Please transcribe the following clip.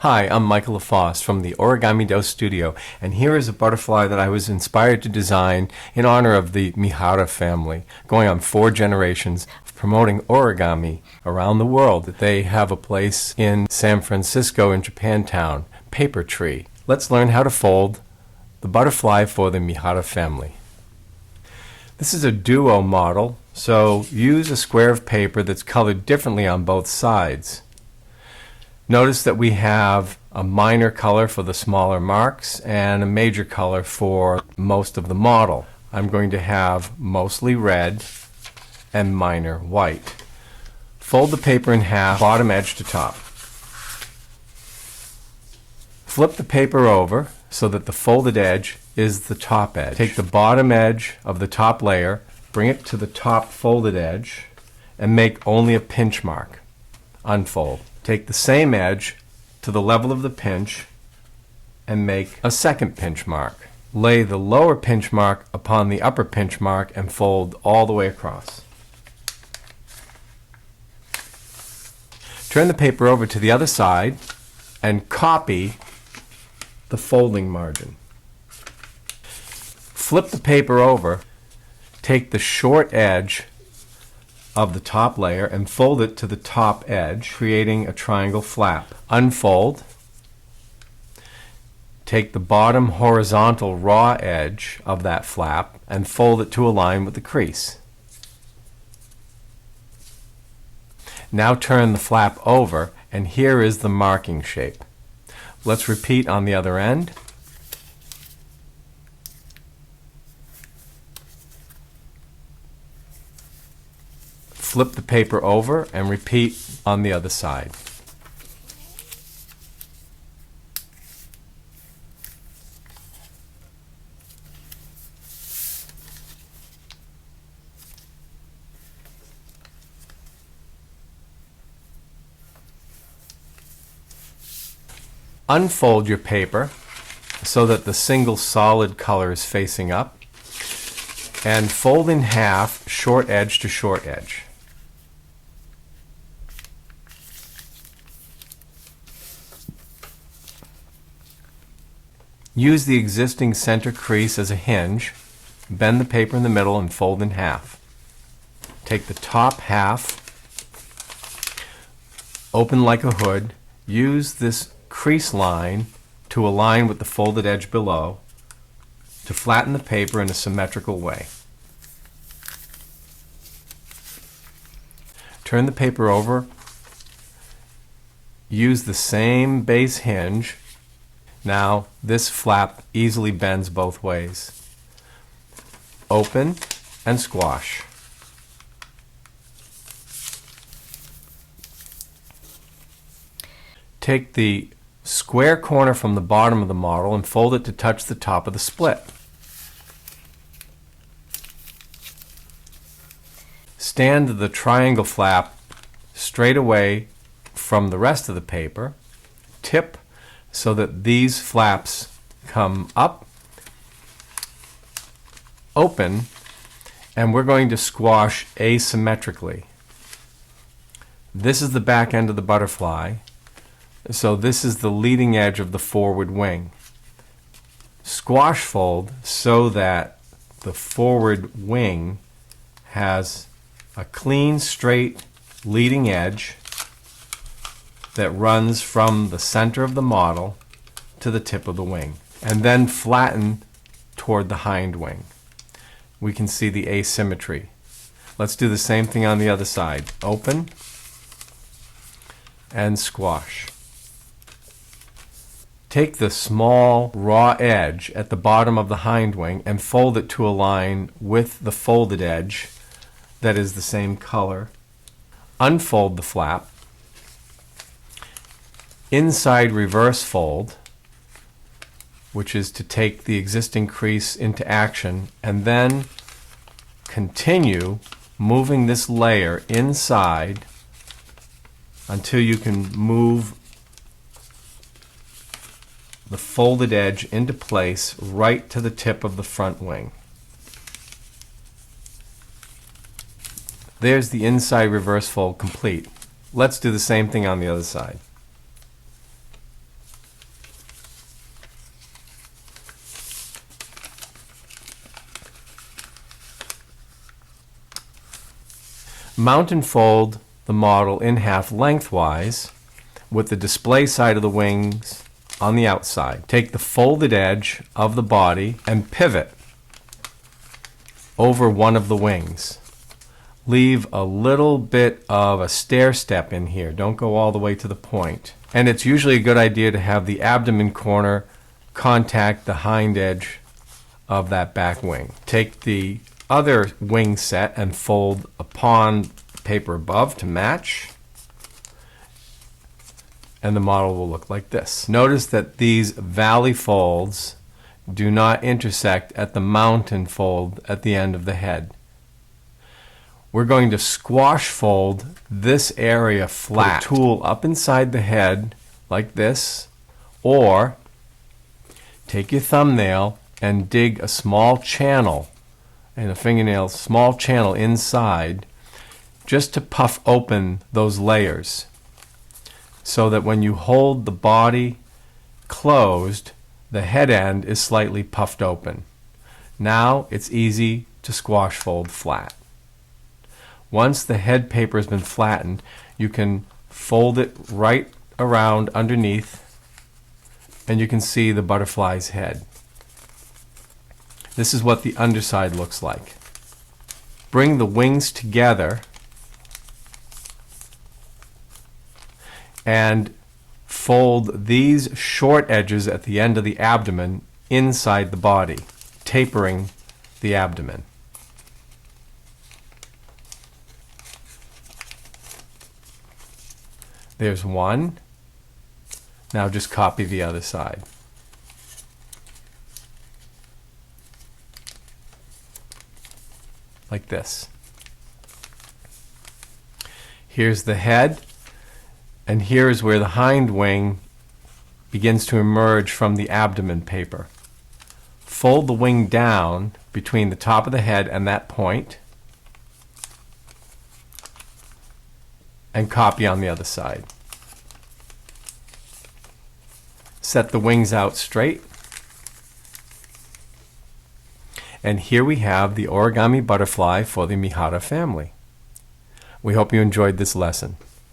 Hi, I'm Michael LaFosse from the Origami Studio, and here is a butterfly that I was inspired to design in honor of the Mihara family, going on 4 generations, promoting origami around the world. They have a place in San Francisco in Japantown, Paper Tree. Let's learn how to fold the butterfly for the Mihara family. This is a duo model, so use a square of paper that's colored differently on both sides. Notice that we have a minor color for the smaller marks and a major color for most of the model. I'm going to have mostly red and minor white. Fold the paper in half, bottom edge to top. Flip the paper over so that the folded edge is the top edge. Take the bottom edge of the top layer, bring it to the top folded edge, and make only a pinch mark. Unfold. Take the same edge to the level of the pinch and make a second pinch mark. Lay the lower pinch mark upon the upper pinch mark and fold all the way across. Turn the paper over to the other side and copy the folding margin. Flip the paper over, take the short edge of the top layer and fold it to the top edge, creating a triangle flap. Unfold. Take the bottom horizontal raw edge of that flap and fold it to align with the crease. Now turn the flap over, and here is the marking shape. Let's repeat on the other end. Flip the paper over and repeat on the other side. Unfold your paper so that the single solid color is facing up, and fold in half, short edge to short edge. Use the existing center crease as a hinge, bend the paper in the middle and fold in half. Take the top half, open like a hood, use this crease line to align with the folded edge below to flatten the paper in a symmetrical way. Turn the paper over, use the same base hinge. Now this flap easily bends both ways. Open and squash. Take the square corner from the bottom of the model and fold it to touch the top of the split. Stand the triangle flap straight away from the rest of the paper. Tip so that these flaps come up, open, and we're going to squash asymmetrically. This is the back end of the butterfly, so this is the leading edge of the forward wing. Squash fold so that the forward wing has a clean, straight leading edge that runs from the center of the model to the tip of the wing, and then flatten toward the hind wing. We can see the asymmetry. Let's do the same thing on the other side. Open and squash. Take the small raw edge at the bottom of the hind wing and fold it to align with the folded edge that is the same color. Unfold the flap. Inside reverse fold, which is to take the existing crease into action, and then continue moving this layer inside until you can move the folded edge into place right to the tip of the front wing. There's the inside reverse fold complete. Let's do the same thing on the other side. Mountainfold the model in half lengthwise with the display side of the wings on the outside. Take the folded edge of the body and pivot over one of the wings. Leave a little bit of a stair step in here. Don't go all the way to the point. And it's usually a good idea to have the abdomen corner contact the hind edge of that back wing. Take the other wing set and fold upon paper above to match, and the model will look like this. Notice that these valley folds do not intersect at the mountain fold at the end of the head. We're going to squash fold this area flat. Put a tool up inside the head like this, or take your thumbnail and dig a small channel and a fingernail, small channel inside, just to puff open those layers so that when you hold the body closed, the head end is slightly puffed open. Now it's easy to squash fold flat. Once the head paper has been flattened, you can fold it right around underneath and you can see the butterfly's head. This is what the underside looks like. Bring the wings together and fold these short edges at the end of the abdomen inside the body, tapering the abdomen. There's one. Now just copy the other side. Like this. Here's the head, and here's where the hind wing begins to emerge from the abdomen paper. Fold the wing down between the top of the head and that point, and copy on the other side. Set the wings out straight. And here we have the origami butterfly for the Mihara family. We hope you enjoyed this lesson.